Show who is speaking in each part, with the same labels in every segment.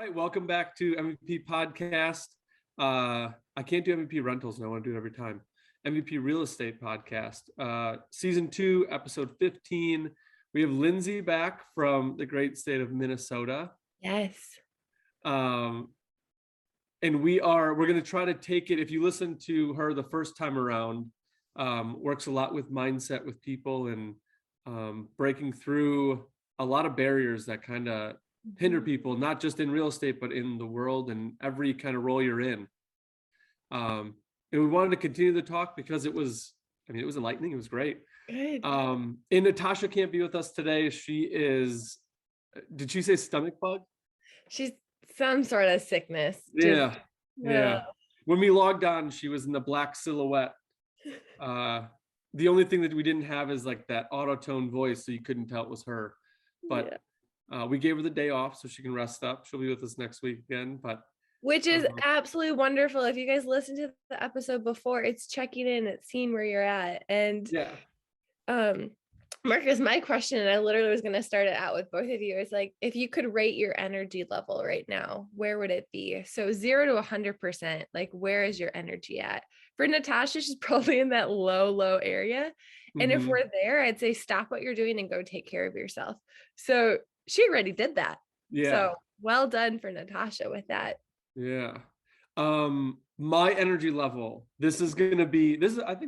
Speaker 1: right, welcome back to MVP Podcast. I can't do MVP Rentals, and I want to do it every time. MVP Real Estate Podcast, Season 2, Episode 15. We have Lindsey back from the great state of Minnesota.
Speaker 2: Yes.
Speaker 1: And we're going to try to take it. If you listen to her the first time around, works a lot with mindset with people and breaking through a lot of barriers that kind of hinder people, not just in real estate, but in the world and every kind of role you're in. And we wanted to continue the talk because it was enlightening. It was great.
Speaker 2: Good.
Speaker 1: And Natasha can't be with us today. She is, did she say stomach bug?
Speaker 2: She's some sort of sickness.
Speaker 1: Yeah. When we logged on, she was in the black silhouette. The only thing that we didn't have is like that auto tone voice, so you couldn't tell it was her. But we gave her the day off so she can rest up. She'll be with us next week again.
Speaker 2: Which is absolutely wonderful. If you guys listened to the episode before, it's checking in, it's seeing where you're at. And Marcus, my question, and I literally was going to start it out with both of you, is like, if you could rate your energy level right now, where would it be? So 0 to 100%, like, where is your energy at? For Natasha, she's probably in that low area. And if we're there, I'd say stop what you're doing and go take care of yourself. So she already did that.
Speaker 1: Yeah.
Speaker 2: So well done for Natasha with that.
Speaker 1: Yeah. My energy level, I think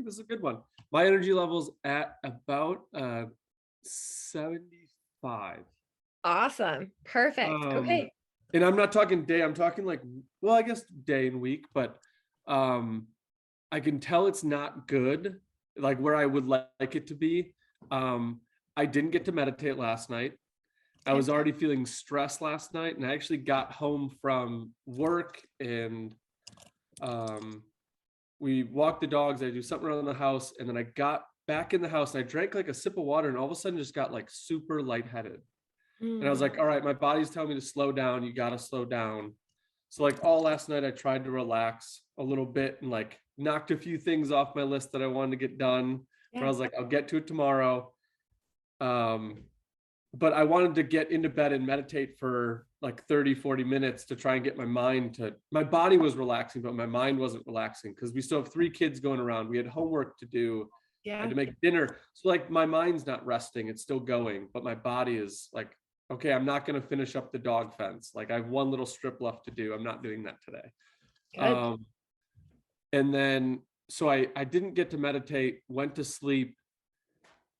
Speaker 1: this is a good one. My energy level's at about 75.
Speaker 2: Awesome. Perfect. Okay.
Speaker 1: And I'm not talking day, I'm talking like, well, I guess day and week, but I can tell it's not good, like where I would like it to be. I didn't get to meditate last night. I was already feeling stressed last night, and I actually got home from work and we walked the dogs. I do something around the house, and then I got back in the house and I drank like a sip of water, and all of a sudden just got like super lightheaded. And I was like, all right, my body's telling me to slow down. You got to slow down. So like all last night, I tried to relax a little bit and like knocked a few things off my list that I wanted to get done. But I was like, I'll get to it tomorrow. But I wanted to get into bed and meditate for like 30, 40 minutes to try and get my body was relaxing, but my mind wasn't relaxing because we still have 3 kids going around. We had homework to do. I had to make dinner. So like my mind's not resting. It's still going, but my body is like, okay, I'm not going to finish up the dog fence. Like I have one little strip left to do. I'm not doing that today. And then, so I didn't get to meditate, went to sleep,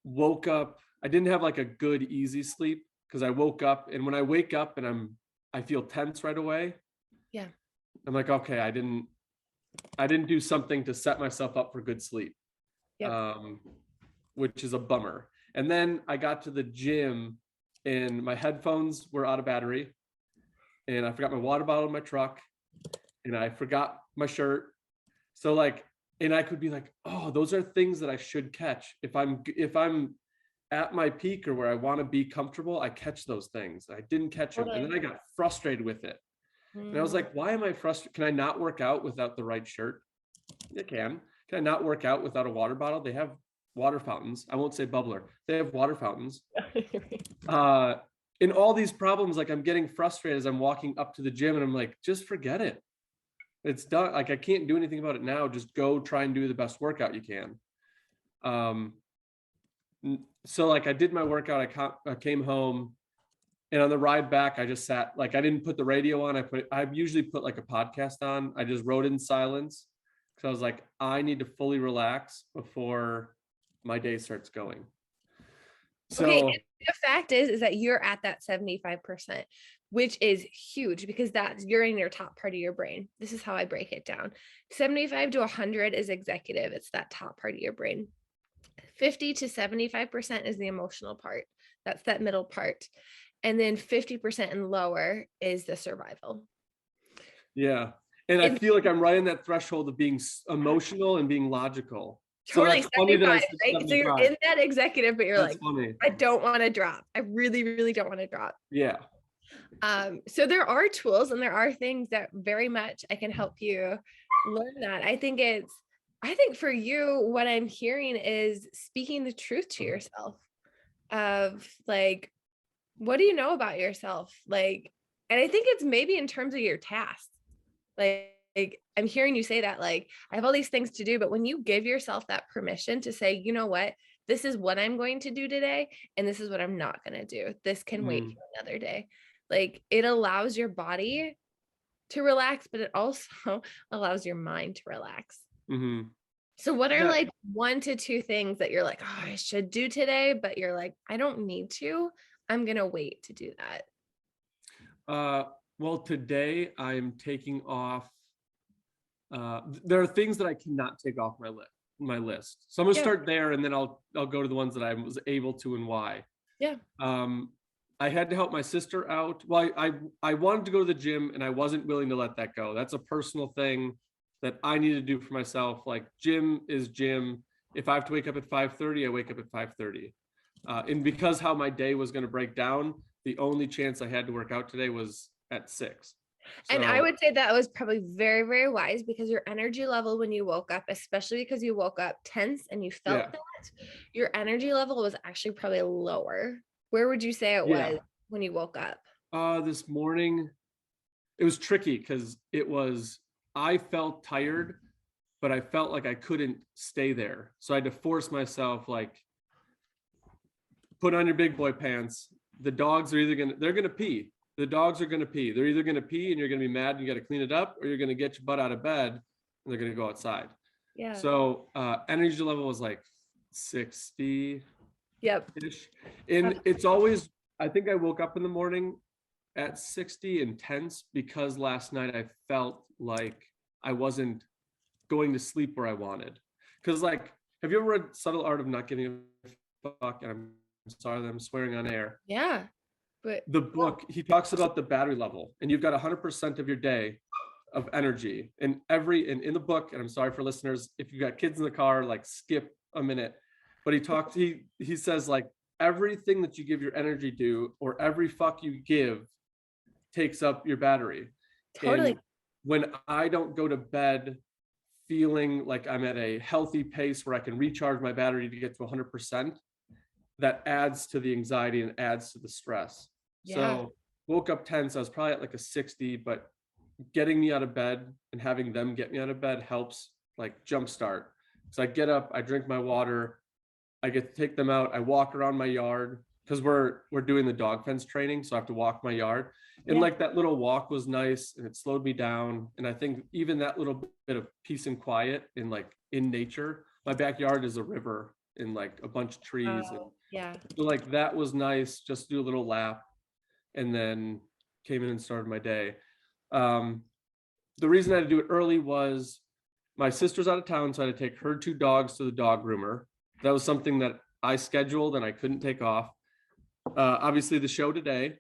Speaker 1: woke up. I didn't have like a good, easy sleep because I woke up, and when I wake up and I feel tense right away.
Speaker 2: Yeah.
Speaker 1: I'm like, okay, I didn't do something to set myself up for good sleep. Which is a bummer. And then I got to the gym and my headphones were out of battery, and I forgot my water bottle in my truck, and I forgot my shirt. So like, and I could be like, oh, those are things that I should catch. If I'm at my peak or where I want to be comfortable, I catch those things. I didn't catch them. And then I got frustrated with it. And I was like, why am I frustrated? Can I not work out without the right shirt? I can. Can I not work out without a water bottle? They have water fountains. I won't say bubbler. They have water fountains. In all these problems, like I'm getting frustrated as I'm walking up to the gym, and I'm like, just forget it. It's done. Like I can't do anything about it now. Just go try and do the best workout you can. So like I did my workout, I came home, and on the ride back, I just sat, like I didn't put the radio on. I usually put like a podcast on. I just wrote in silence. So I was like, I need to fully relax before my day starts going. So
Speaker 2: okay, the fact is that you're at that 75%, which is huge because you're in your top part of your brain. This is how I break it down. 75 to 100 is executive. It's that top part of your brain. 50 to 75% is the emotional part. That's that middle part. And then 50% and lower is the survival.
Speaker 1: Yeah. And I feel like I'm right in that threshold of being emotional and being logical.
Speaker 2: Totally. So 75, right? 75. So you're in that executive, but you're
Speaker 1: funny.
Speaker 2: I don't want to drop. I really, really don't want to drop.
Speaker 1: Yeah.
Speaker 2: So there are tools and there are things that very much I can help you learn that. I think for you, what I'm hearing is speaking the truth to yourself of like, what do you know about yourself? Like, And I think it's maybe in terms of your tasks. Like I'm hearing you say that, like, I have all these things to do, but when you give yourself that permission to say, you know what, this is what I'm going to do today, and this is what I'm not going to do. This can wait for another day. Like it allows your body to relax, but it also allows your mind to relax.
Speaker 1: Mm-hmm.
Speaker 2: So what are
Speaker 1: Yeah.
Speaker 2: like 1 to 2 things that you're like, oh, I should do today, but you're like, I don't need to. I'm going to wait to do that.
Speaker 1: Well, today I'm taking off. There are things that I cannot take off my list. So I'm gonna start there, and then I'll go to the ones that I was able to and why.
Speaker 2: Yeah.
Speaker 1: I had to help my sister out. Well, I wanted to go to the gym, and I wasn't willing to let that go. That's a personal thing that I need to do for myself. Like gym is gym. If I have to wake up at 5:30, I wake up at 5:30. And because how my day was going to break down, the only chance I had to work out today was at 6.
Speaker 2: And I would say that was probably very, very wise, because your energy level when you woke up, especially because you woke up tense and you felt that, your energy level was actually probably lower. Where would you say it was when you woke up?
Speaker 1: This morning, it was tricky because I felt tired, but I felt like I couldn't stay there. So I had to force myself, like, put on your big boy pants. The dogs are they're going to pee. The dogs are going to pee. They're either going to pee and you're going to be mad and you got to clean it up, or you're going to get your butt out of bed and they're going to go outside.
Speaker 2: Yeah.
Speaker 1: So energy level was like 60.
Speaker 2: Yep.
Speaker 1: And it's always, I think I woke up in the morning at 60 and tense because last night I felt like I wasn't going to sleep where I wanted. Because, like, have you ever read Subtle Art of Not Giving a Fuck? And I'm sorry that I'm swearing on air.
Speaker 2: Yeah. But
Speaker 1: the book, he talks about the battery level, and you've got 100% of your day of energy. And in the book, and I'm sorry for listeners, if you've got kids in the car, like skip a minute. But he says, like, everything that you give your energy to, or every fuck you give, takes up your battery.
Speaker 2: totally.
Speaker 1: And when I don't go to bed feeling like I'm at a healthy pace where I can recharge my battery to get to 100%, that adds to the anxiety and adds to the stress.
Speaker 2: Yeah.
Speaker 1: So woke up tense. I was probably at like a 60, but getting me out of bed and having them get me out of bed helps, like, jumpstart. So I get up, I drink my water, I get to take them out. I walk around my yard because we're doing the dog fence training. So I have to walk my yard. And like that little walk was nice and it slowed me down. And I think even that little bit of peace and quiet in nature, my backyard is a river and like a bunch of trees. And so, like, that was nice, just to do a little lap, and then came in and started my day. The reason I had to do it early was my sister's out of town, so I had to take her 2 dogs to the dog groomer. That was something that I scheduled and I couldn't take off. Obviously the show today.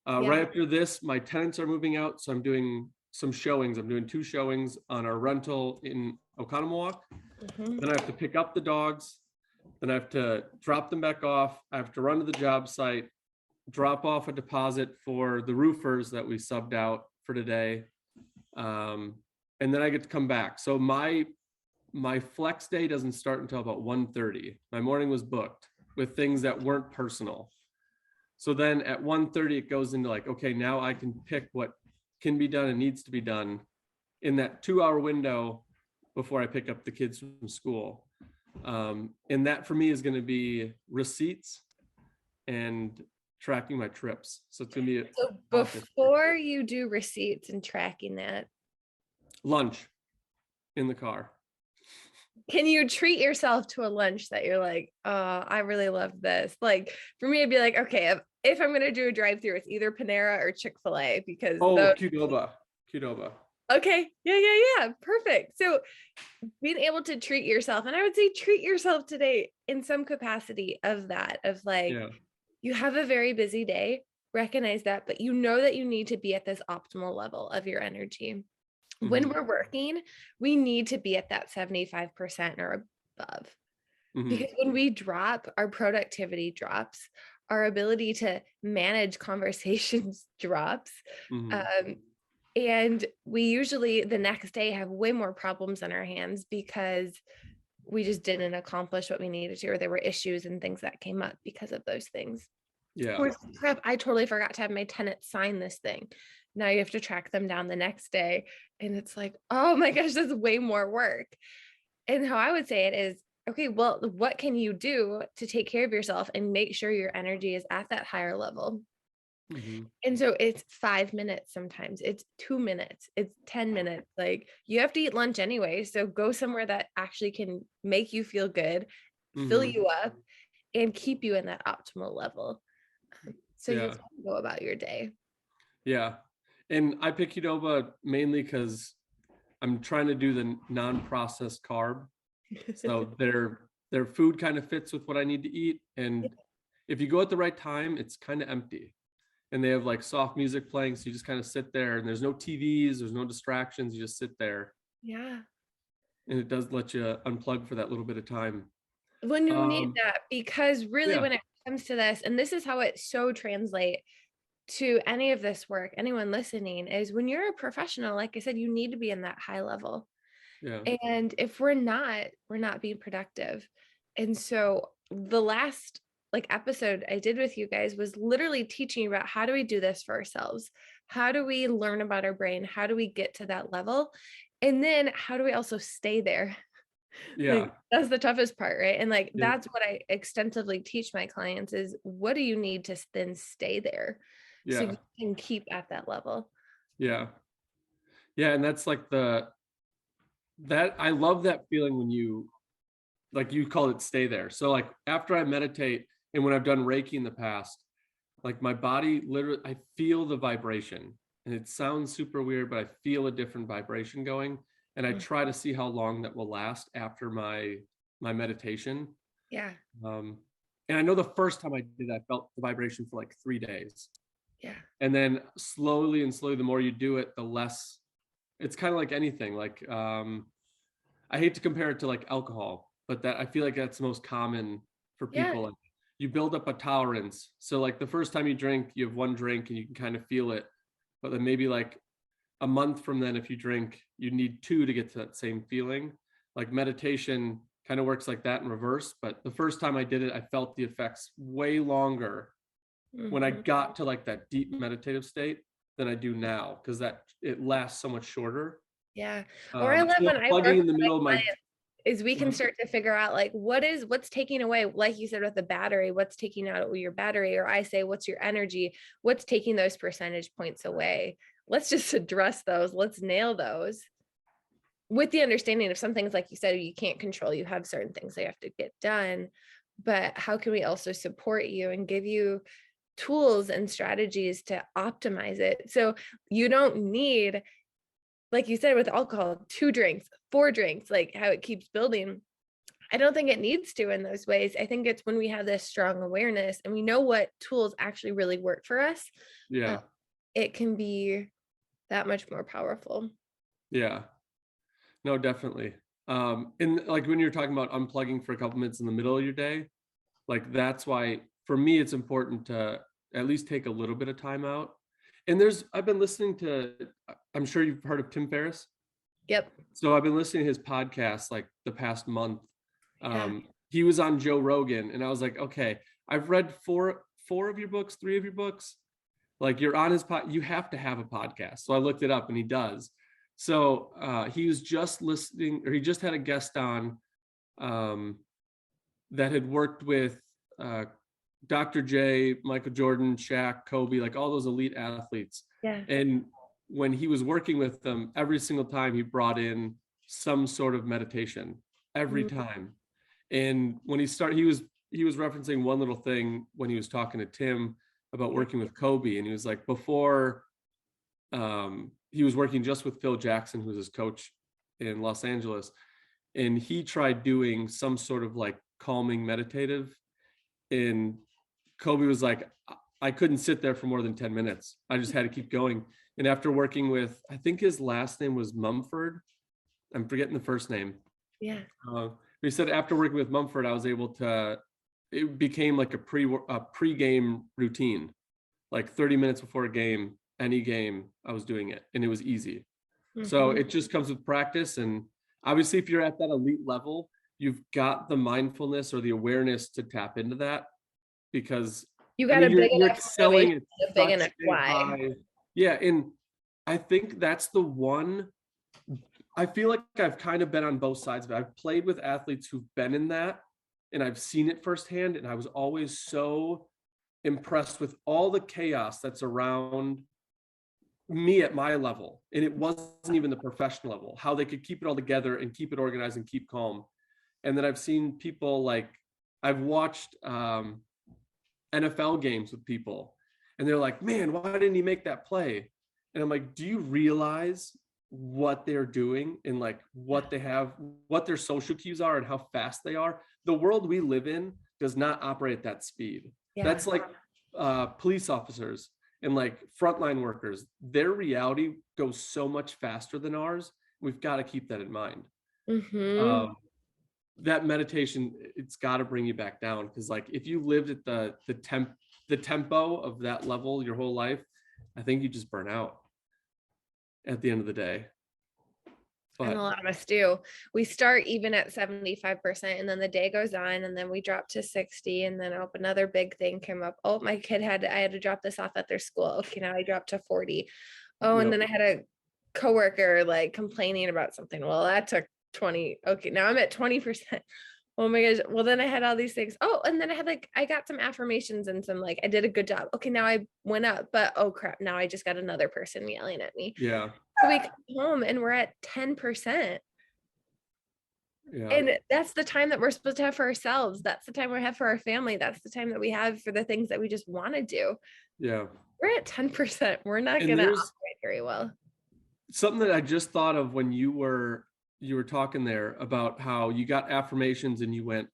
Speaker 1: Right after this, my tenants are moving out, so I'm doing some showings. I'm doing 2 showings on our rental in Oconomowoc. Then I have to pick up the dogs. Then I have to drop them back off. I have to run to the job site, drop off a deposit for the roofers that we subbed out for today. And then I get to come back. So my flex day doesn't start until about 1:30. My morning was booked with things that weren't personal. So then at 1:30, it goes into like, okay, now I can pick what can be done and needs to be done in that 2-hour window before I pick up the kids from school. And that for me is going to be receipts and tracking my trips. So it's going to be
Speaker 2: so before you do receipts and tracking that,
Speaker 1: lunch in the car.
Speaker 2: Can you treat yourself to a lunch that you're like, oh, I really love this? Like, for me, I'd be like, okay, if I'm going to do a drive-through, it's either Panera or Chick-fil-A, because
Speaker 1: Qdoba.
Speaker 2: Okay. Yeah. Perfect. So being able to treat yourself, and I would say treat yourself today in some capacity of that, of like, you have a very busy day, recognize that, but you know that you need to be at this optimal level of your energy. When we're working, we need to be at that 75% or above. Because when we drop, our productivity drops, our ability to manage conversations drops. And we usually the next day have way more problems on our hands because we just didn't accomplish what we needed to, or there were issues and things that came up because of those things.
Speaker 1: Yeah.
Speaker 2: Or crap, I totally forgot to have my tenants sign this thing. Now you have to track them down the next day. And it's like, oh my gosh, that's way more work. And how I would say it is, okay, well, what can you do to take care of yourself and make sure your energy is at that higher level?
Speaker 1: Hmm.
Speaker 2: And so it's 5 minutes sometimes, it's 2 minutes, it's 10 minutes. Like you have to eat lunch anyway. So go somewhere that actually can make you feel good, fill
Speaker 1: Hmm.
Speaker 2: you up, and keep you in that optimal level. So you
Speaker 1: Yeah.
Speaker 2: can go about your day.
Speaker 1: Yeah. And I pick Qdoba mainly because I'm trying to do the non-processed carb. So their food kind of fits with what I need to eat. And if you go at the right time, it's kind of empty. And they have like soft music playing. So you just kind of sit there and there's no TVs, there's no distractions. You just sit there.
Speaker 2: Yeah.
Speaker 1: And it does let you unplug for that little bit of time.
Speaker 2: When you need
Speaker 1: Um,
Speaker 2: that, because really
Speaker 1: yeah.
Speaker 2: when it comes to this, and this is how it so translate to any of this work, anyone listening, is when you're a professional, like I said, you need to be in that high level.
Speaker 1: Yeah.
Speaker 2: And if we're not being productive. And so the last like episode I did with you guys was literally teaching about how do we do this for ourselves? How do we learn about our brain? How do we get to that level? And then how do we also stay there?
Speaker 1: Yeah.
Speaker 2: Like that's the toughest part, right? And like
Speaker 1: Yeah.
Speaker 2: that's what I extensively teach my clients is what do you need to then stay there so
Speaker 1: Yeah.
Speaker 2: you can keep at that level?
Speaker 1: Yeah. Yeah. And that's like that I love that feeling when you, like you call it, stay there. So like after I meditate and when I've done Reiki in the past, like my body literally, I feel the vibration, and it sounds super weird, but I feel a different vibration going. And I
Speaker 2: Mm.
Speaker 1: try to see how long that will last after my meditation.
Speaker 2: Yeah.
Speaker 1: Um, and I know the first time I did, I felt the vibration for like 3 days.
Speaker 2: Yeah.
Speaker 1: And then slowly and slowly, the more you do it, the less. It's kind of like anything. Like I hate to compare it to like alcohol, but that I feel like that's the most common for
Speaker 2: Yeah.
Speaker 1: people. Like you build up a tolerance. So like the first time you drink, you have one drink and you can kind of feel it. But then maybe like a month from then, if you drink, you need two to get to that same feeling. Like meditation kind of works like that in reverse. But the first time I did it, I felt the effects way longer when I
Speaker 2: Mhm.
Speaker 1: got to like that deep meditative state than I do now, because that it lasts so much shorter.
Speaker 2: Yeah. Or I love
Speaker 1: So
Speaker 2: when I
Speaker 1: plugging
Speaker 2: work
Speaker 1: in the
Speaker 2: with my
Speaker 1: middle of my
Speaker 2: clients is we can start to figure out like what's taking away, like you said with the battery, what's taking out your battery, or I say what's your energy, what's taking those percentage points away. Let's just address those. Let's nail those with the understanding of some things, like you said, you can't control, you have certain things that you have to get done, but how can we also support you and give you tools and strategies to optimize it so you don't need, like you said with alcohol, 2 drinks, 4 drinks, like how it keeps building. I don't think it needs to in those ways. I think it's when we have this strong awareness and we know what tools actually really work for us, uh,
Speaker 1: yeah.
Speaker 2: it can be that much more powerful.
Speaker 1: Yeah, no, definitely. And like when you're talking about unplugging for a couple minutes in the middle of your day, like that's why for me it's important to at least take a little bit of time out. And I've been listening to, I'm sure you've heard of Tim Ferriss.
Speaker 2: Yep.
Speaker 1: So I've been listening to his podcast like the past month.
Speaker 2: Yeah.
Speaker 1: He was on Joe Rogan, and I was like, okay, I've read four of your books, 3 of your books. Like you're on his pod, you have to have a podcast. So I looked it up, and he does. So he was just listening, or he just had a guest on um, that had worked with uh, Dr. J, Michael Jordan, Shaq, Kobe, like all those elite athletes.
Speaker 2: Yeah.
Speaker 1: And when he was working with them, every single time he brought in some sort of meditation, every
Speaker 2: Mm.
Speaker 1: time. And when he was referencing one little thing when he was talking to Tim about
Speaker 2: Yeah.
Speaker 1: working with Kobe, and he was like, before he was working just with Phil Jackson, who's his coach in Los Angeles, and he tried doing some sort of like calming meditative, and Kobe was like, I couldn't sit there for more than 10 minutes. I just had to keep going. And after working with, I think his last name was Mumford. I'm forgetting the first name.
Speaker 2: Yeah.
Speaker 1: He said after working with Mumford, I was able to, it became like a pre-game routine, like 30 minutes before a game, any game, I was doing it, and it was easy. So
Speaker 2: Mhm.
Speaker 1: it just comes with practice. And obviously, if you're at that elite level, you've got the mindfulness or the awareness to tap into that, because
Speaker 2: You
Speaker 1: I
Speaker 2: got
Speaker 1: mean,
Speaker 2: a big
Speaker 1: you're
Speaker 2: enough
Speaker 1: excelling
Speaker 2: motivation,
Speaker 1: at
Speaker 2: a big
Speaker 1: such
Speaker 2: enough
Speaker 1: a
Speaker 2: why.
Speaker 1: high. Yeah, and I think that's the one. I feel like I've kind of been on both sides of it. I've played with athletes who've been in that, and I've seen it firsthand, and I was always so impressed with all the chaos that's around me at my level. And it wasn't even the professional level, how they could keep it all together and keep it organized and keep calm. And then I've seen people like, I've watched NFL games with people, and they're like, man, why didn't he make that play? And I'm like, do you realize what they're doing and like what they have, what their social cues are and how fast they are? The world we live in does not operate at that speed.
Speaker 2: Yeah.
Speaker 1: That's like police officers and like frontline workers. Their reality goes so much faster than ours. We've got to keep that in mind.
Speaker 2: Mm-hmm.
Speaker 1: That meditation, it's got to bring you back down, because like if you lived at the tempo of that level your whole life, I think you just burn out at the end of the day.
Speaker 2: And a lot of us do. We start even at 75%, and then the day goes on, and then we drop to 60, and then another big thing came up. Oh, I had to drop this off at their school. Okay, now I dropped to 40. Oh, and then I had a coworker like complaining about something. Well, that took 20. Okay, now I'm at 20%. Oh my gosh. Well, then I had all these things. Oh, and then I got some affirmations and some I did a good job. Okay, now I went up, but oh crap, now I just got another person yelling at me.
Speaker 1: Yeah.
Speaker 2: So we come home and we're at 10%.
Speaker 1: Yeah.
Speaker 2: And that's the time that we're supposed to have for ourselves. That's the time we have for our family. That's the time that we have for the things that we just want to do.
Speaker 1: Yeah.
Speaker 2: We're at 10%. We're not going to operate very well.
Speaker 1: Something that I just thought of when you were talking there about how you got affirmations and you went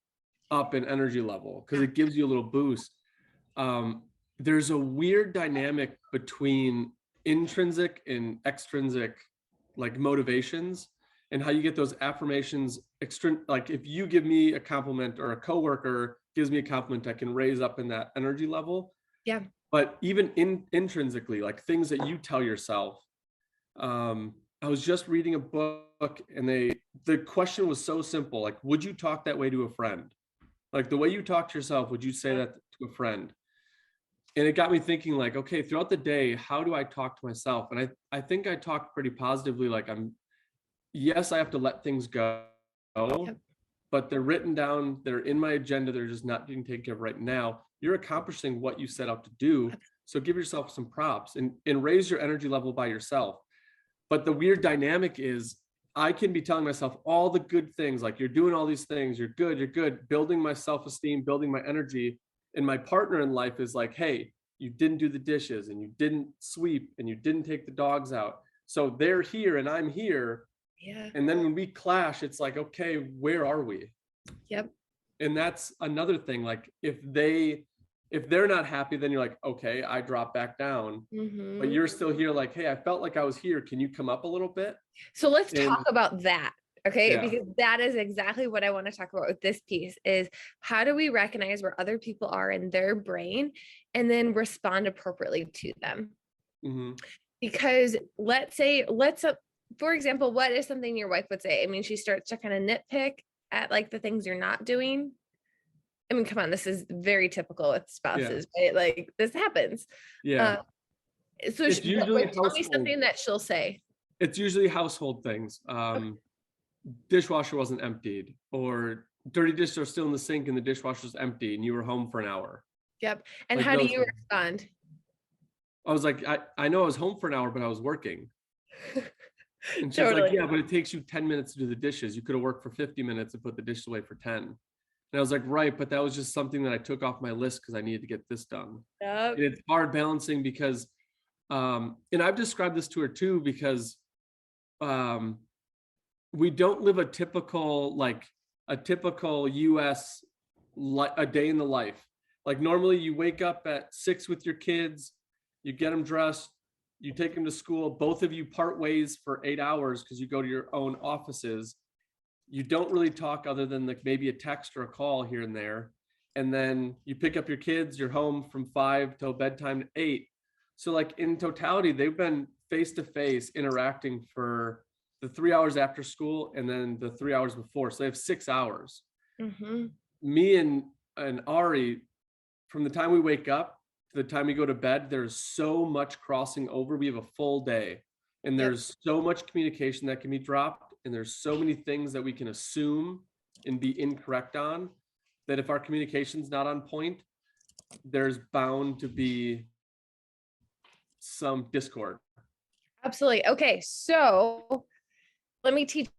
Speaker 1: up in energy level because it gives you a little boost. There's a weird dynamic between intrinsic and extrinsic like motivations, and how you get those affirmations like if you give me a compliment or a coworker gives me a compliment, I can raise up in that energy level.
Speaker 2: Yeah.
Speaker 1: But even intrinsically, like things that you tell yourself. I was just reading a book, and the question was so simple, like, would you talk that way to a friend? Like the way you talk to yourself, would you say that to a friend? And it got me thinking, like, okay, throughout the day, how do I talk to myself? And I think I talk pretty positively. Like yes, I have to let things go, but they're written down, they're in my agenda, they're just not being taken care of right now. You're accomplishing what you set out to do. So give yourself some props and raise your energy level by yourself. But the weird dynamic is I can be telling myself all the good things, like you're doing all these things, you're good, building my self-esteem, building my energy. And my partner in life is like, hey, you didn't do the dishes and you didn't sweep and you didn't take the dogs out. So they're here and I'm here.
Speaker 2: Yeah.
Speaker 1: And then when we clash, it's like, okay, where are we?
Speaker 2: Yep.
Speaker 1: And that's another thing. Like if they're not happy, then you're like, okay, I drop back down.
Speaker 2: Mm-hmm.
Speaker 1: But you're still here like, hey, I felt like I was here. Can you come up a little bit?
Speaker 2: So let's talk about that. Okay.
Speaker 1: Yeah.
Speaker 2: Because that is exactly what I want to talk about with this piece is how do we recognize where other people are in their brain and then respond appropriately to them?
Speaker 1: Mm-hmm.
Speaker 2: Because for example, what is something your wife would say? I mean, she starts to kind of nitpick at like the things you're not doing. I mean, come on, this is very typical with spouses, right? Like this happens.
Speaker 1: Yeah.
Speaker 2: So
Speaker 1: it's usually
Speaker 2: tell me something that she'll say.
Speaker 1: It's usually household things. Dishwasher wasn't emptied, or dirty dishes are still in the sink and the dishwasher's empty and you were home for an hour.
Speaker 2: Yep. And
Speaker 1: like
Speaker 2: how do you respond?
Speaker 1: I was like, I know I was home for an hour, but I was working. And she's
Speaker 2: Totally.
Speaker 1: like, yeah, but it takes you 10 minutes to do the dishes. You could have worked for 50 minutes and put the dishes away for 10. And I was like, right, but that was just something that I took off my list because I needed to get this done.
Speaker 2: Yep.
Speaker 1: And it's hard balancing because, and I've described this to her too, because we don't live a typical US a day in the life. Like normally you wake up at 6 with your kids, you get them dressed, you take them to school, both of you part ways for 8 hours because you go to your own offices. You don't really talk other than like maybe a text or a call here and there. And then you pick up your kids, you're home from 5 till bedtime at 8. So like in totality, they've been face-to-face interacting for the 3 hours after school and then the 3 hours before. So they have 6 hours.
Speaker 2: Mm-hmm.
Speaker 1: Me and Ari, from the time we wake up to the time we go to bed, there's so much crossing over. We have a full day, and
Speaker 2: Yep.
Speaker 1: there's so much communication that can be dropped, and there's so many things that we can assume and be incorrect on, that if our communication's not on point, there's bound to be some discord.
Speaker 2: Absolutely. Okay, so let me teach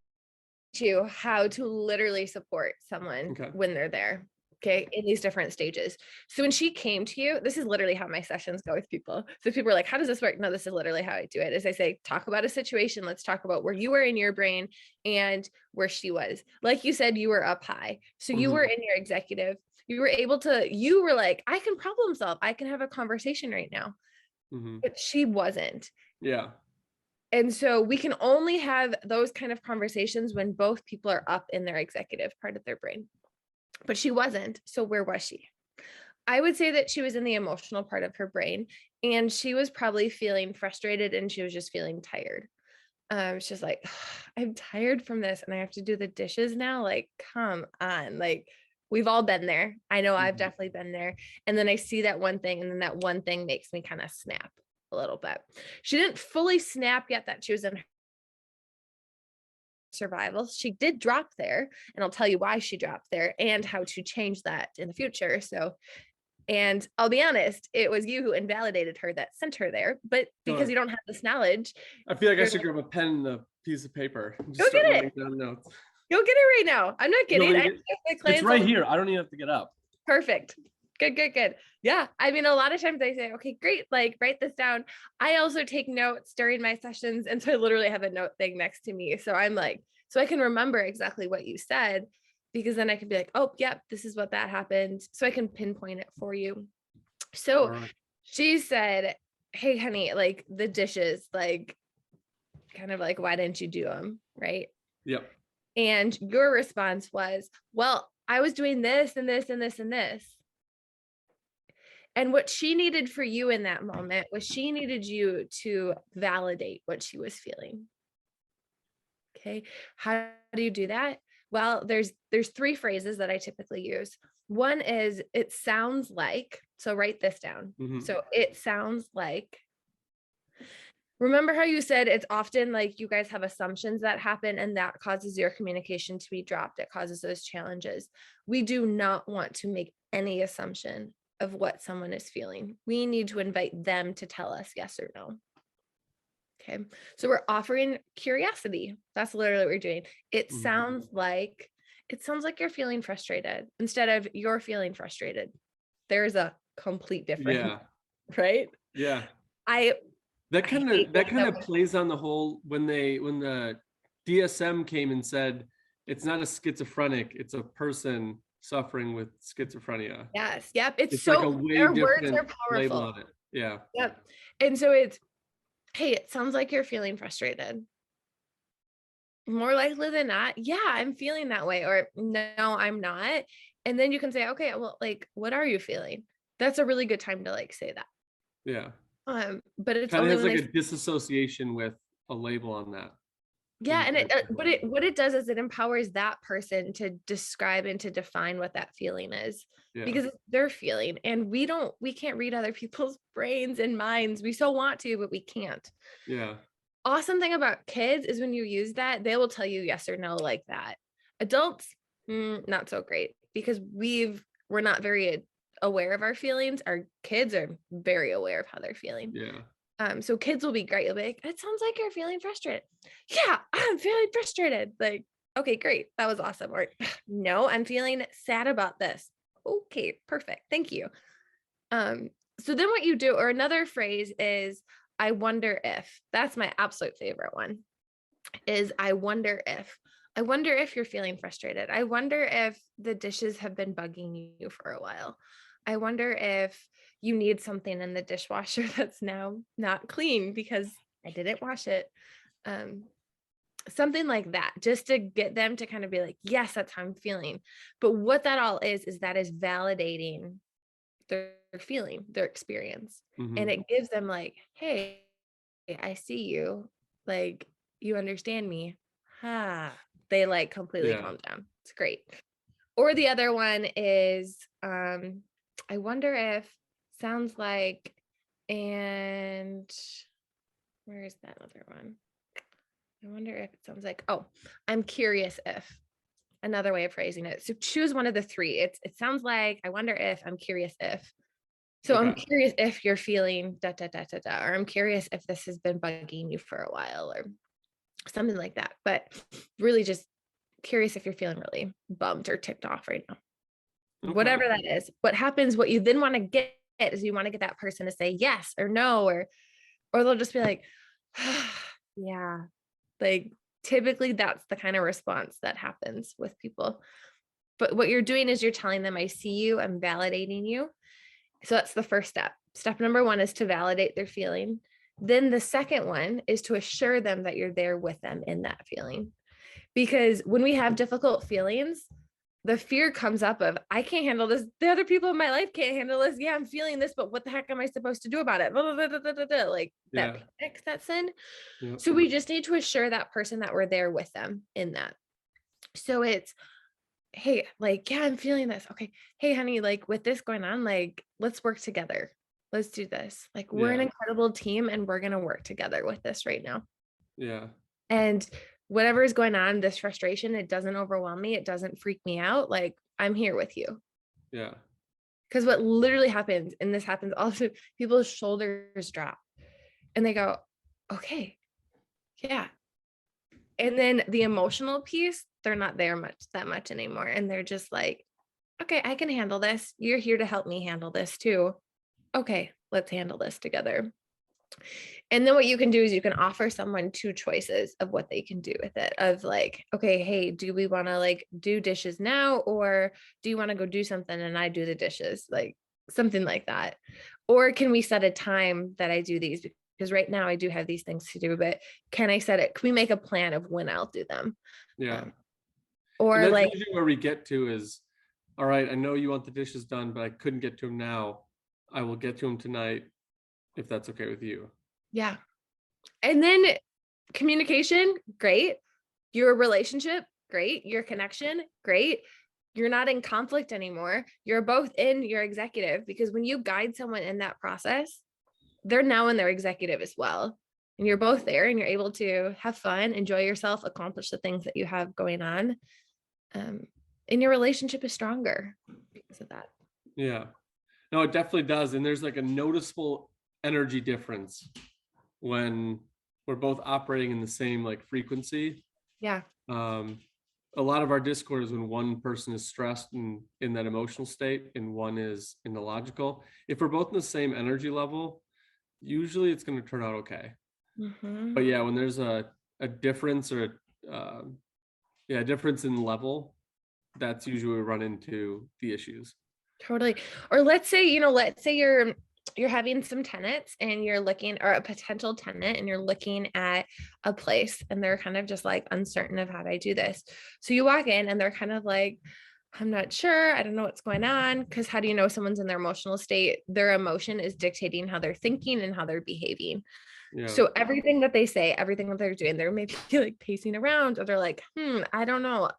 Speaker 2: you how to literally support someone
Speaker 1: Okay.
Speaker 2: when they're there. Okay, in these different stages. So when she came to you, this is literally how my sessions go with people. So people are like, how does this work? No, this is literally how I do it. As I say, talk about a situation. Let's talk about where you were in your brain and where she was. Like you said, you were up high. So you were in your executive. You were able to, you were like, I can problem solve. I can have a conversation right now. But she wasn't.
Speaker 1: Yeah.
Speaker 2: And so we can only have those kind of conversations when both people are up in their executive part of their brain. But she wasn't. So where was she? I would say that she was in the emotional part of her brain, and she was probably feeling frustrated, and she was just feeling tired. She's like, I'm tired from this and I have to do the dishes now. Like, come on. Like, we've all been there. I know I've definitely been there. And then I see that one thing, and then that one thing makes me kind of snap a little bit. She didn't fully snap yet that she was in survival. She did drop there, and I'll tell you why she dropped there and how to change that in the future. So, and I'll be honest, it was you who invalidated her that sent her there, but because you don't have this knowledge,
Speaker 1: I feel like I should grab a pen and a piece of paper and
Speaker 2: go
Speaker 1: just start
Speaker 2: get
Speaker 1: writing
Speaker 2: it.
Speaker 1: down notes.
Speaker 2: Go get it right now. I'm not kidding.
Speaker 1: It's right here. I don't even have to get up.
Speaker 2: Perfect. Good. Yeah. I mean, a lot of times I say, okay, great. Like, write this down. I also take notes during my sessions. And so I literally have a note thing next to me. So I'm like, so I can remember exactly what you said, because then I can be like, oh, yep, this is what that happened. So I can pinpoint it for you. So she said, hey, honey, like the dishes, like kind of like, why didn't you do them? Right.
Speaker 1: Yep.
Speaker 2: And your response was, well, I was doing this and this and this and this. And what she needed for you in that moment was she needed you to validate what she was feeling. Okay. How do you do that? Well, there's three phrases that I typically use. One is, it sounds like, so write this down. So it sounds like, remember how you said it's often like you guys have assumptions that happen, and that causes your communication to be dropped. It causes those challenges. We do not want to make any assumption of what someone is feeling. We need to invite them to tell us yes or no. Okay. So we're offering curiosity. That's literally what we're doing. It sounds like you're feeling frustrated instead of you're feeling frustrated. There's a complete difference.
Speaker 1: Yeah.
Speaker 2: Right?
Speaker 1: Yeah.
Speaker 2: That
Speaker 1: kind of plays on the whole, when the DSM came and said it's not a schizophrenic, it's a person suffering with schizophrenia.
Speaker 2: Yes. Yep.
Speaker 1: It's so like a way
Speaker 2: their words
Speaker 1: different
Speaker 2: are powerful.
Speaker 1: label on it. Yeah.
Speaker 2: Yep. And so it's, hey, it sounds like you're feeling frustrated. More likely than not, yeah, I'm feeling that way, or no, I'm not. And then you can say, okay, well, like, what are you feeling? That's a really good time to like say that.
Speaker 1: Yeah.
Speaker 2: But it's
Speaker 1: kind
Speaker 2: only
Speaker 1: of has
Speaker 2: when
Speaker 1: like a disassociation with a label on that.
Speaker 2: yeah, and what it does is it empowers that person to describe and to define what that feeling is, because it's their feeling, and we can't read other people's brains and minds. We so want to, but we can't.
Speaker 1: Yeah.
Speaker 2: Awesome thing about kids is when you use that, they will tell you yes or no like that. Adults, not so great, because we're not very aware of our feelings. Our kids are very aware of how they're feeling.
Speaker 1: Yeah.
Speaker 2: So kids will be great. You'll be like, it sounds like you're feeling frustrated. Yeah, I'm feeling frustrated. Like, okay, great. That was awesome. Or no, I'm feeling sad about this. Okay, perfect. Thank you. So then what you do, or another phrase is, I wonder if. That's my absolute favorite one, is I wonder if you're feeling frustrated. I wonder if the dishes have been bugging you for a while. I wonder if you need something in the dishwasher that's now not clean because I didn't wash it. Something like that, just to get them to kind of be like, yes, that's how I'm feeling. But what that all is that is validating their feeling, their experience. And it gives them like, hey, I see you. Like, you understand me. They like completely calm down. It's great. Or the other one is, I wonder if sounds like, and where is that other one? I wonder if it sounds like, oh, I'm curious if, another way of phrasing it. So choose one of the three. It sounds like, I wonder if, I'm curious if. So I'm
Speaker 1: Okay.
Speaker 2: curious if you're feeling da da da da da, or I'm curious if this has been bugging you for a while, or something like that. But really just curious if you're feeling really bummed or ticked off right now.
Speaker 1: Okay.
Speaker 2: Whatever that is. What happens, what you then want to get is you want to get that person to say yes or no, or they'll just be like, yeah. Like typically that's the kind of response that happens with people. But what you're doing is you're telling them, I see you, I'm validating you. So that's the first step. Step number one is to validate their feeling. Then the second one is to assure them that you're there with them in that feeling. Because when we have difficult feelings, the fear comes up of, I can't handle this. The other people in my life can't handle this. Yeah, I'm feeling this, but what the heck am I supposed to do about it? Like that
Speaker 1: Yeah.
Speaker 2: panic that's in.
Speaker 1: Yeah.
Speaker 2: So we just need to assure that person that we're there with them in that. So it's, hey, like, yeah, I'm feeling this. Okay. Hey, honey, like with this going on, like, let's work together. Let's do this. Like, we're an
Speaker 1: Yeah.
Speaker 2: incredible team and we're going to work together with this right now.
Speaker 1: Yeah.
Speaker 2: And whatever is going on, this frustration, it doesn't overwhelm me. It doesn't freak me out. Like, I'm here with you.
Speaker 1: Yeah.
Speaker 2: Because what literally happens, and this happens also, people's shoulders drop and they go, okay, yeah. And then the emotional piece, they're not there that much anymore. And they're just like, okay, I can handle this. You're here to help me handle this too. Okay, let's handle this together. And then what you can do is you can offer someone two choices of what they can do with it, of like, okay, hey, do we want to like do dishes now, or do you want to go do something and I do the dishes, like something like that? Or can we set a time that I do these, because right now I do have these things to do, but can I set it, can we make a plan of when I'll do them?
Speaker 1: Yeah.
Speaker 2: um,
Speaker 1: And
Speaker 2: or
Speaker 1: that's
Speaker 2: like,
Speaker 1: usually where we get to is, all right, I know you want the dishes done, but I couldn't get to them now. I will get to them tonight if that's okay with you.
Speaker 2: yeah. And then communication, great. Your relationship, great. Your connection, great. You're not in conflict anymore. You're both in your executive, because when you guide someone in that process, they're now in their executive as well. And you're both there and you're able to have fun, enjoy yourself, accomplish the things that you have going on. Um, and your relationship is stronger because of that.
Speaker 1: Yeah. No, it definitely does. And there's like a noticeable energy difference when we're both operating in the same like frequency.
Speaker 2: Yeah.
Speaker 1: Um, a lot of our discord is when one person is stressed and in that emotional state and one is in the logical. If we're both in the same energy level, usually it's going to turn out okay.
Speaker 2: Mm-hmm.
Speaker 1: But yeah, when there's a difference or a difference in level, that's usually we run into the issues.
Speaker 2: Totally. Or let's say, let's say you're having some tenants and you're looking, or a potential tenant, and you're looking at a place and they're kind of just like uncertain of how do I do this. So you walk in and they're kind of like, I'm not sure. I don't know what's going on. Because how do you know someone's in their emotional state? Their emotion is dictating how they're thinking and how they're behaving.
Speaker 1: Yeah.
Speaker 2: So everything that they say, everything that they're doing, they're maybe like pacing around, or they're like, I don't know.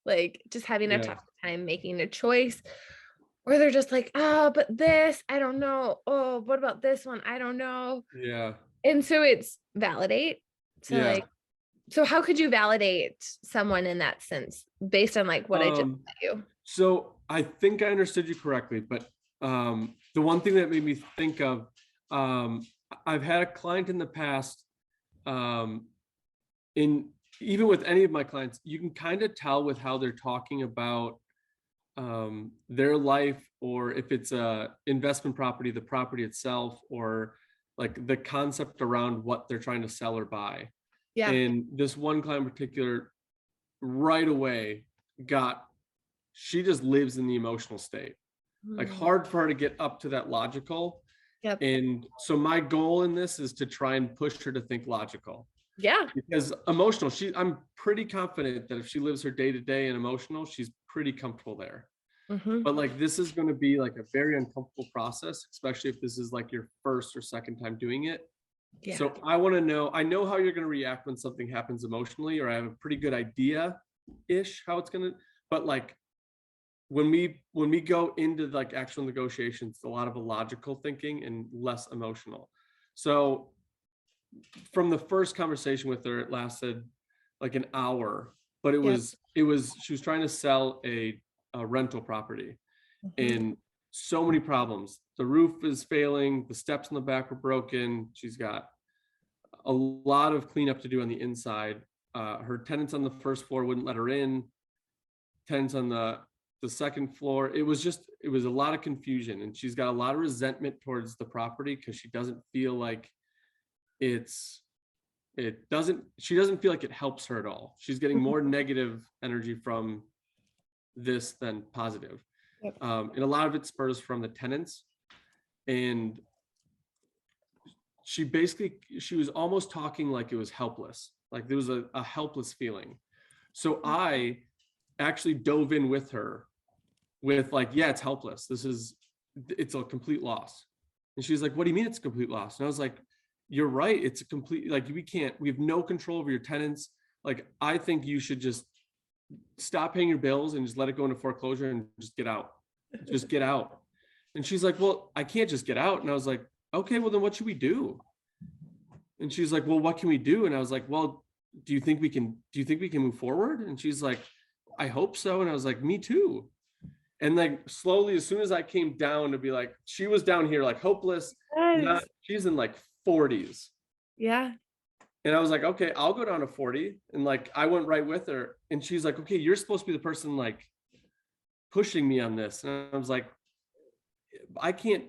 Speaker 2: Like just having a
Speaker 1: Yeah.
Speaker 2: tough time making a choice. Or they're just like, oh, but this, I don't know. Oh, what about this one? I don't know.
Speaker 1: Yeah.
Speaker 2: And so it's validate. So
Speaker 1: Yeah.
Speaker 2: like, so how could you validate someone in that sense based on like what I just said you?
Speaker 1: So I think I understood you correctly, but the one thing that made me think of, I've had a client in the past, in even with any of my clients, you can kind of tell with how they're talking about their life, or if it's a investment property, the property itself, or like the concept around what they're trying to sell or buy.
Speaker 2: Yeah.
Speaker 1: And this one client in particular, right away, she just lives in the emotional state. Like hard for her to get up to that logical.
Speaker 2: Yep.
Speaker 1: And so my goal in this is to try and push her to think logical.
Speaker 2: Yeah.
Speaker 1: Because emotional, I'm pretty confident that if she lives her day to day and emotional, she's pretty comfortable there.
Speaker 2: Mm-hmm.
Speaker 1: But like this is going to be like a very uncomfortable process, especially if this is like your first or second time doing it.
Speaker 2: Yeah.
Speaker 1: So I want to know, I know how you're going to react when something happens emotionally, or I have a pretty good idea ish how it's going to, but like when we go into like actual negotiations, a lot of a logical thinking and less emotional. So from the first conversation with her, it lasted like an hour, but it
Speaker 2: Yep.
Speaker 1: was she was trying to sell a rental property,
Speaker 2: Mhm.
Speaker 1: and so many problems. The roof is failing, the steps in the back were broken. She's got a lot of cleanup to do on the inside. Her tenants on the first floor wouldn't let her in. Tenants on the second floor. It was a lot of confusion, and she's got a lot of resentment towards the property because she doesn't feel like she doesn't feel like it helps her at all. She's getting more negative energy from this than positive.
Speaker 2: Yep.
Speaker 1: And a lot of it spurs from the tenants. And she was almost talking like it was helpless. Like there was a helpless feeling. So I actually dove in with her with like, yeah, it's helpless. It's a complete loss. And she's like, what do you mean it's a complete loss? And I was like, you're right. It's a complete, like, we have no control over your tenants. Like, I think you should just stop paying your bills and just let it go into foreclosure and just get out. Just get out. And she's like, well, I can't just get out. And I was like, okay, well then what should we do? And she's like, well, what can we do? And I was like, well, do you think we can move forward? And she's like, I hope so. And I was like, me too. And like slowly, as soon as I came down to be like, she was down here like hopeless.
Speaker 2: Yes.
Speaker 1: She's in like 40s.
Speaker 2: Yeah.
Speaker 1: And I was like, okay, I'll go down to 40. And like, I went right with her. And she's like, okay, you're supposed to be the person like pushing me on this. And I was like, I can't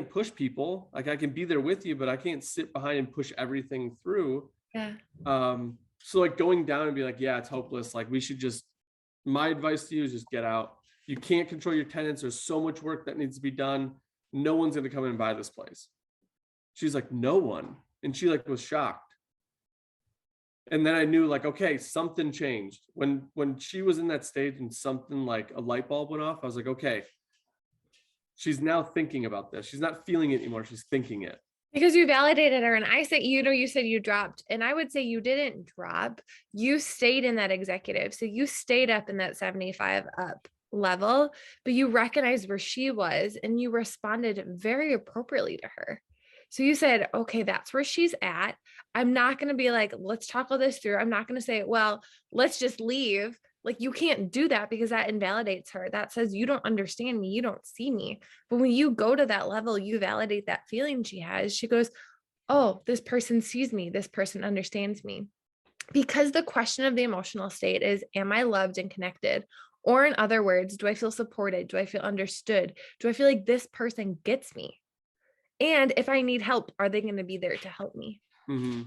Speaker 1: push people. Like I can be there with you, but I can't sit behind and push everything through.
Speaker 2: Yeah.
Speaker 1: So like going down and be like, yeah, it's hopeless. Like my advice to you is just get out. You can't control your tenants. There's so much work that needs to be done. No one's going to come in and buy this place. She's like, no one. And she like was shocked. And then I knew like, okay, something changed. When she was in that stage and something like a light bulb went off, I was like, okay, she's now thinking about this. She's not feeling it anymore. She's thinking it.
Speaker 2: Because you validated her. And I said, you said you dropped, and I would say you didn't drop. You stayed in that executive. So you stayed up in that 75 up level, but you recognized where she was and you responded very appropriately to her. So you said, okay, that's where she's at. I'm not going to be like, let's talk all this through. I'm not going to say, well, let's just leave. Like you can't do that because that invalidates her. That says you don't understand me. You don't see me. But when you go to that level, you validate that feeling she has. She goes, oh, this person sees me. This person understands me. Because the question of the emotional state is, am I loved and connected? Or in other words, do I feel supported? Do I feel understood? Do I feel like this person gets me? And if I need help, are they going to be there to help me?
Speaker 1: Mm-hmm.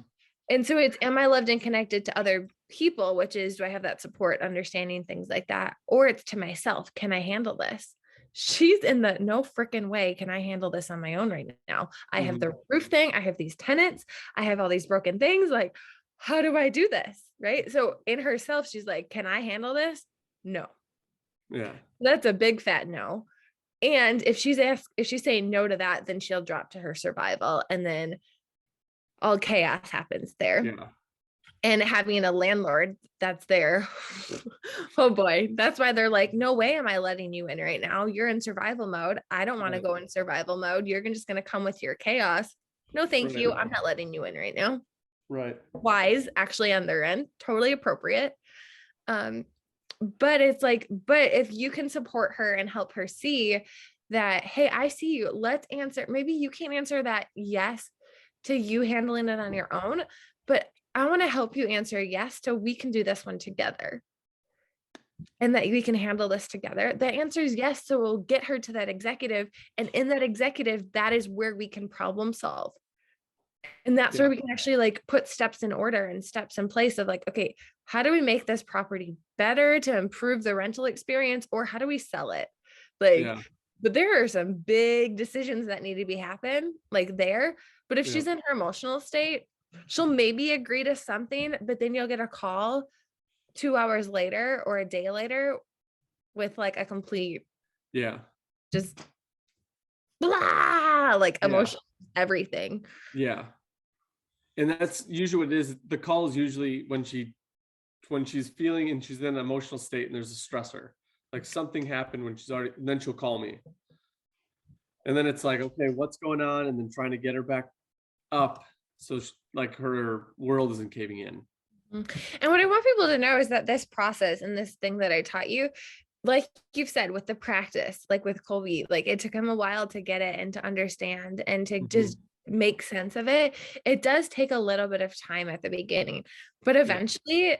Speaker 2: And so it's, am I loved and connected to other people, which is, do I have that support, understanding, things like that? Or it's to myself. Can I handle this? She's in the no freaking way. Can I handle this on my own right now? I have the roof thing. I have these tenants. I have all these broken things. Like, how do I do this? Right. So in herself, she's like, can I handle this? No.
Speaker 1: Yeah.
Speaker 2: That's a big fat no. And if she's saying no to that, then she'll drop to her survival. And then all chaos happens there.
Speaker 1: Yeah.
Speaker 2: And having a landlord that's there, oh boy, that's why they're like, no way am I letting you in right now. You're in survival mode. I don't want to go in survival mode. You're just going to come with your chaos. No, thank you. I'm not letting you in right now.
Speaker 1: Right.
Speaker 2: Wise, actually, on their end, totally appropriate. But it's like, but if you can support her and help her see that, hey, I see you. Let's answer. Maybe you can't answer that yes to you handling it on your own, but I want to help you answer yes so we can do this one together. And that we can handle this together. The answer is yes. So we'll get her to that executive. And in that executive, that is where we can problem solve. And that's where we can actually like put steps in order and steps in place of like, okay, how do we make this property better to improve the rental experience, or how do we sell it? Like, but there are some big decisions that need to be happen like there. But if she's in her emotional state, she'll maybe agree to something, but then you'll get a call 2 hours later or a day later with like a complete, just blah, like emotional, everything.
Speaker 1: Yeah. And that's usually what it is. The call is usually when she's feeling and she's in an emotional state and there's a stressor. Like something happened when she's already, and then she'll call me. And then it's like, okay, what's going on? And then trying to get her back up. So like her world isn't caving in.
Speaker 2: And what I want people to know is that this process and this thing that I taught you, like you've said, with the practice, like with Colby, like it took him a while to get it and to understand and to just make sense of it. It does take a little bit of time at the beginning, but eventually,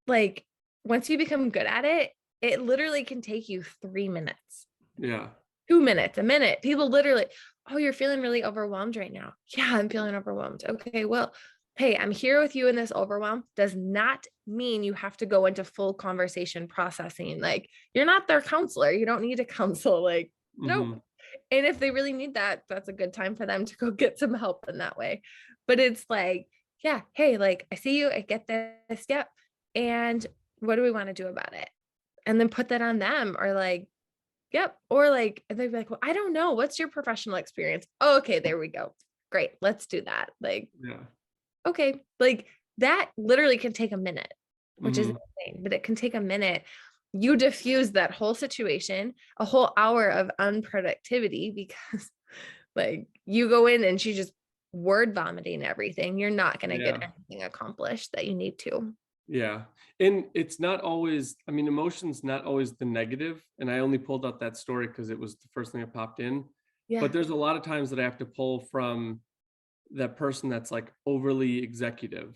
Speaker 2: like once you become good at it, it literally can take you 3 minutes.
Speaker 1: Yeah.
Speaker 2: 2 minutes, a minute. People literally, oh, you're feeling really overwhelmed right now. Yeah, I'm feeling overwhelmed. Okay, well, hey, I'm here with you in this overwhelm does not mean you have to go into full conversation processing. Like you're not their counselor. You don't need to counsel. Like, no. And if they really need that, that's a good time for them to go get some help in that way. But it's like, yeah, hey, like I see you, I get this. Yep. And what do we want to do about it? And then put that on them, or like, yep. Or like, they'd be like, well, I don't know. What's your professional experience? Oh, okay, there we go. Great. Let's do that. Like, okay. Like that literally can take a minute, which is insane, but it can take a minute. You diffuse that whole situation, a whole hour of unproductivity because like you go in and she's just word vomiting everything. You're not going to get anything accomplished that you need to.
Speaker 1: Yeah. And it's not always, I mean, emotion's not always the negative. And I only pulled out that story because it was the first thing that popped in. Yeah. But there's a lot of times that I have to pull from that person that's like overly executive.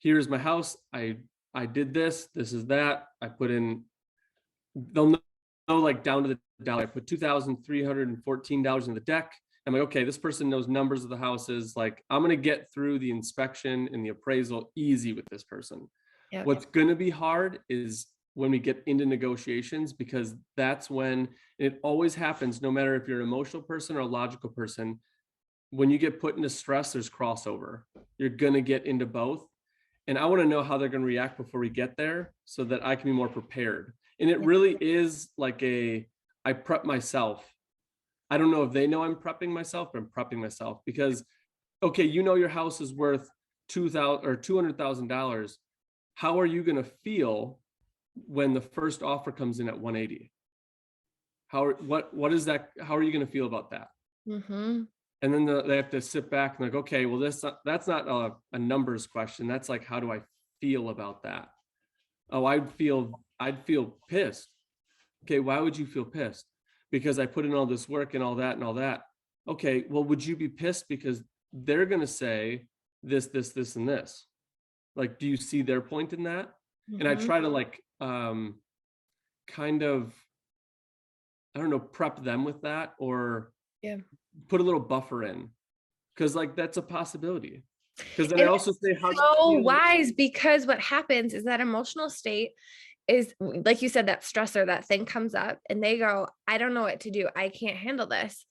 Speaker 1: Here's my house. I did this. This is that. I put in, they'll know like down to the dollar. I put $2,314 in the deck. I'm like, okay, this person knows numbers of the houses. Like I'm going to get through the inspection and the appraisal easy with this person. Yeah, what's going to be hard is when we get into negotiations, because that's when it always happens, no matter if you're an emotional person or a logical person, when you get put into stress, there's crossover. You're going to get into both. And I want to know how they're going to react before we get there so that I can be more prepared. And it really is like I prep myself. I don't know if they know I'm prepping myself, but I'm prepping myself because, okay, you know, your house is worth $200,000 or $200,000. How are you going to feel when the first offer comes in at 180? What is that? How are you going to feel about that? And then they have to sit back and like, okay, well, that's not a numbers question. That's like, how do I feel about that? Oh, I'd feel pissed. Okay, why would you feel pissed? Because I put in all this work and all that and all that. Okay, well, would you be pissed because they're going to say this, and this? Like, do you see their point in that? And I try to like, kind of, I don't know, prep them with that or put a little buffer in. Cause like, that's a possibility. Cause then I also say how
Speaker 2: so wise, because what happens is that emotional state is, like you said, that stressor, that thing comes up and they go, I don't know what to do. I can't handle this.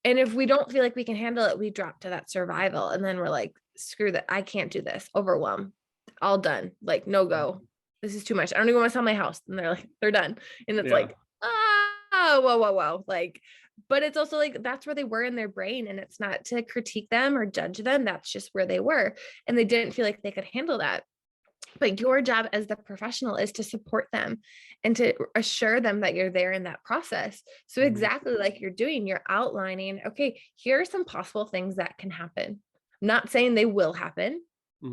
Speaker 2: And if we don't feel like we can handle it, we drop to that survival. And then we're like, screw that. I can't do this. Overwhelm. All done. Like, no go. This is too much. I don't even want to sell my house. And they're like, they're done. And it's like, whoa. Like, but it's also like, that's where they were in their brain. And it's not to critique them or judge them. That's just where they were. And they didn't feel like they could handle that. But your job as the professional is to support them and to assure them that you're there in that process. So exactly like you're doing, you're outlining, okay, here are some possible things that can happen. I'm not saying they will happen.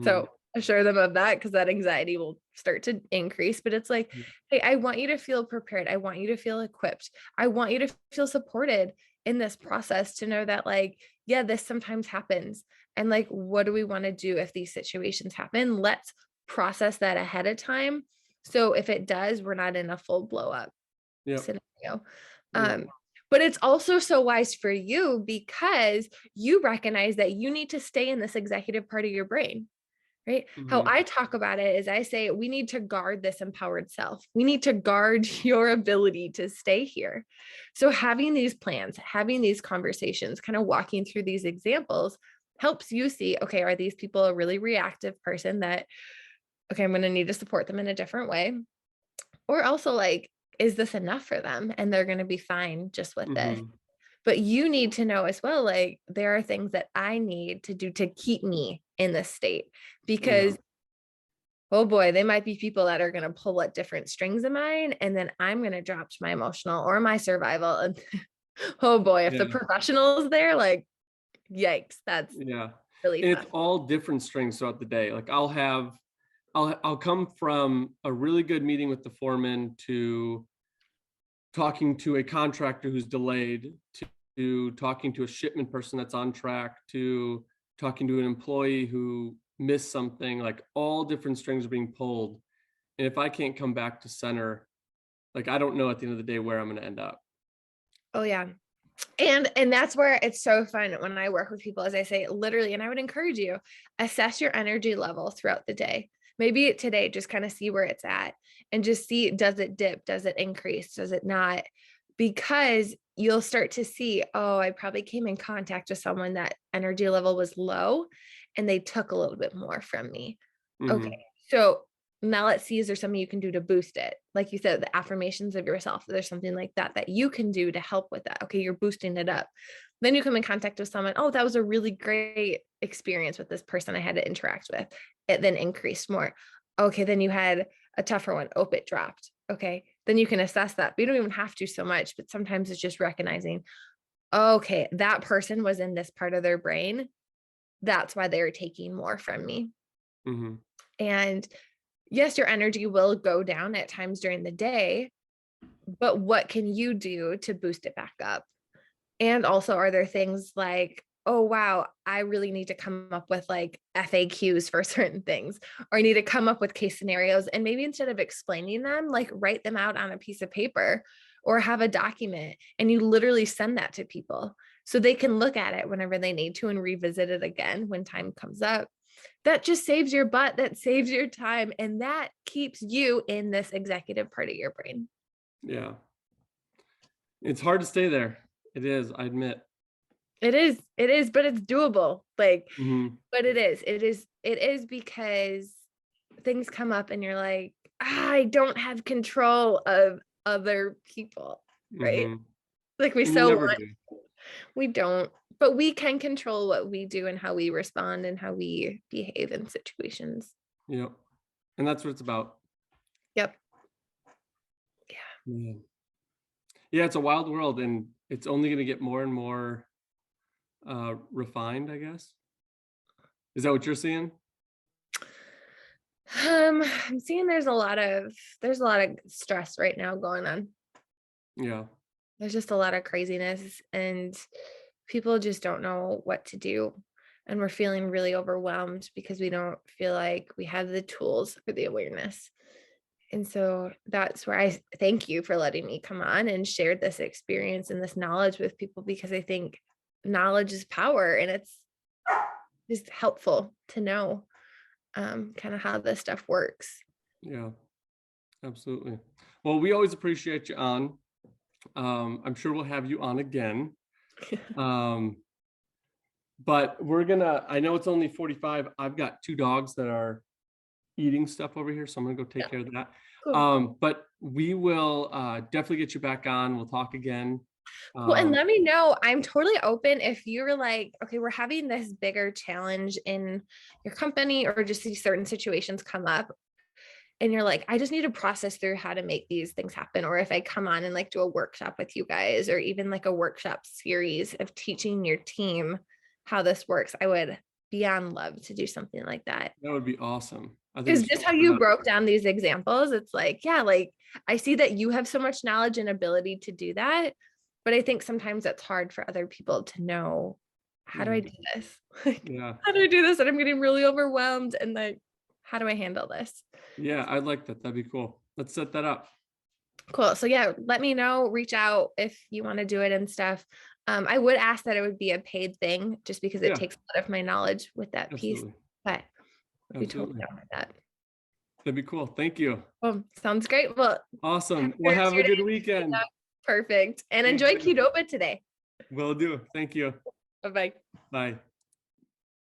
Speaker 2: So assure them of that, because that anxiety will start to increase. But it's like, hey, I want you to feel prepared. I want you to feel equipped. I want you to feel supported in this process, to know that like, yeah, this sometimes happens. And like, what do we want to do if these situations happen? Let's process that ahead of time. So if it does, we're not in a full blow up scenario. But it's also so wise for you because you recognize that you need to stay in this executive part of your brain, right? How I talk about it is I say, we need to guard this empowered self. We need to guard your ability to stay here. So having these plans, having these conversations, kind of walking through these examples helps you see, okay, are these people a really reactive person that, okay, I'm going to need to support them in a different way? Or also like, is this enough for them? And they're going to be fine just with this. But you need to know as well, like, there are things that I need to do to keep me in this state, because oh boy, they might be people that are going to pull at different strings of mine. And then I'm going to drop to my emotional or my survival. And oh boy, if the
Speaker 1: Yeah.
Speaker 2: professional is there, like, yikes, that's
Speaker 1: Yeah.
Speaker 2: really
Speaker 1: And it's
Speaker 2: tough.
Speaker 1: all different strings throughout the day. Like I'll come from a really good meeting with the foreman to talking to a contractor who's delayed, to talking to a shipment person that's on track, to talking to an employee who missed something. Like all different strings are being pulled. And if I can't come back to center, like I don't know at the end of the day where I'm going to end up.
Speaker 2: Oh yeah. And that's where it's so fun when I work with people, as I say, literally, and I would encourage you, assess your energy level throughout the day. Maybe today, just kind of see where it's at and just see, does it dip? Does it increase? Does it not? Because you'll start to see, oh, I probably came in contact with someone that energy level was low and they took a little bit more from me. Okay.
Speaker 1: Mm-hmm.
Speaker 2: So now let's see, is there something you can do to boost it? Like you said, the affirmations of yourself, there's something like that that you can do to help with that. Okay, you're boosting it up. Then you come in contact with someone, oh, that was a really great experience with this person I had to interact with. It then increased more. Okay, then you had a tougher one. Oh, it dropped. Okay, then you can assess that. But you don't even have to so much, but sometimes it's just recognizing, okay, that person was in this part of their brain. That's why they're taking more from me.
Speaker 1: Mm-hmm.
Speaker 2: And yes, your energy will go down at times during the day, but what can you do to boost it back up? And also, are there things like, oh, wow, I really need to come up with like FAQs for certain things, or I need to come up with case scenarios. And maybe instead of explaining them, like write them out on a piece of paper or have a document and you literally send that to people so they can look at it whenever they need to and revisit it again when time comes up. That just saves your butt, that saves your time, and that keeps you in this executive part of your brain.
Speaker 1: Yeah. It's hard to stay there. It is, I admit.
Speaker 2: It is, but it's doable. Like,
Speaker 1: Mm-hmm.
Speaker 2: but it is because things come up and you're like, I don't have control of other people, right?
Speaker 1: Mm-hmm.
Speaker 2: Like we
Speaker 1: And you
Speaker 2: so
Speaker 1: never
Speaker 2: want,
Speaker 1: do.
Speaker 2: we don't, but we can control what we do and how we respond and how we behave in situations.
Speaker 1: Yep. And that's what it's about.
Speaker 2: Yep.
Speaker 1: Man. Yeah, it's a wild world and it's only going to get more and more refined, I guess. Is that what you're seeing?
Speaker 2: I'm seeing there's a lot of stress right now going on.
Speaker 1: Yeah.
Speaker 2: There's just a lot of craziness and people just don't know what to do. And we're feeling really overwhelmed because we don't feel like we have the tools for the awareness. And so that's where I thank you for letting me come on and share this experience and this knowledge with people, because I think knowledge is power and it's just helpful to know kind of how this stuff works.
Speaker 1: Yeah, absolutely. Well, we always appreciate you on. I'm sure we'll have you on again. Um, but I know it's only 45. I've got 2 dogs that are eating stuff over here, so I'm gonna go take care of that.
Speaker 2: Cool.
Speaker 1: But we will definitely get you back on. We'll talk again.
Speaker 2: Well, and
Speaker 1: Um,
Speaker 2: let me know. I'm totally open if you're like, okay, we're having this bigger challenge in your company or just these certain situations come up. And you're like, I just need to process through how to make these things happen. Or if I come on and like do a workshop with you guys, or even like a workshop series of teaching your team how this works, I would beyond love to do something like that.
Speaker 1: that would be awesome. I think we
Speaker 2: Because
Speaker 1: should
Speaker 2: just
Speaker 1: set
Speaker 2: how you
Speaker 1: that up.
Speaker 2: broke down these examples, it's like, yeah, like I see that you have so much knowledge and ability to do that. But I think sometimes it's hard for other people to know, how do I
Speaker 1: Yeah.
Speaker 2: do this? Like,
Speaker 1: Yeah.
Speaker 2: how do I do this? And I'm getting really overwhelmed. And like, how do I handle this?
Speaker 1: Yeah, I'd like that. That'd be cool. Let's set that up.
Speaker 2: Cool. So yeah, let me know, reach out if you want to do it and stuff. I would ask that it would be a paid thing just because it
Speaker 1: Yeah,
Speaker 2: takes a lot of my knowledge with that piece,
Speaker 1: absolutely.
Speaker 2: but I'd be totally
Speaker 1: Absolutely.
Speaker 2: down with that.
Speaker 1: That'd be cool. Thank you.
Speaker 2: Well, sounds great. Well, have
Speaker 1: Awesome.
Speaker 2: a
Speaker 1: Well,
Speaker 2: good rest
Speaker 1: have
Speaker 2: of
Speaker 1: a
Speaker 2: your
Speaker 1: good
Speaker 2: day.
Speaker 1: weekend.
Speaker 2: Perfect. And
Speaker 1: Thank
Speaker 2: enjoy
Speaker 1: you.
Speaker 2: Qdoba today.
Speaker 1: Will do. Thank you.
Speaker 2: Bye-bye.
Speaker 1: Bye.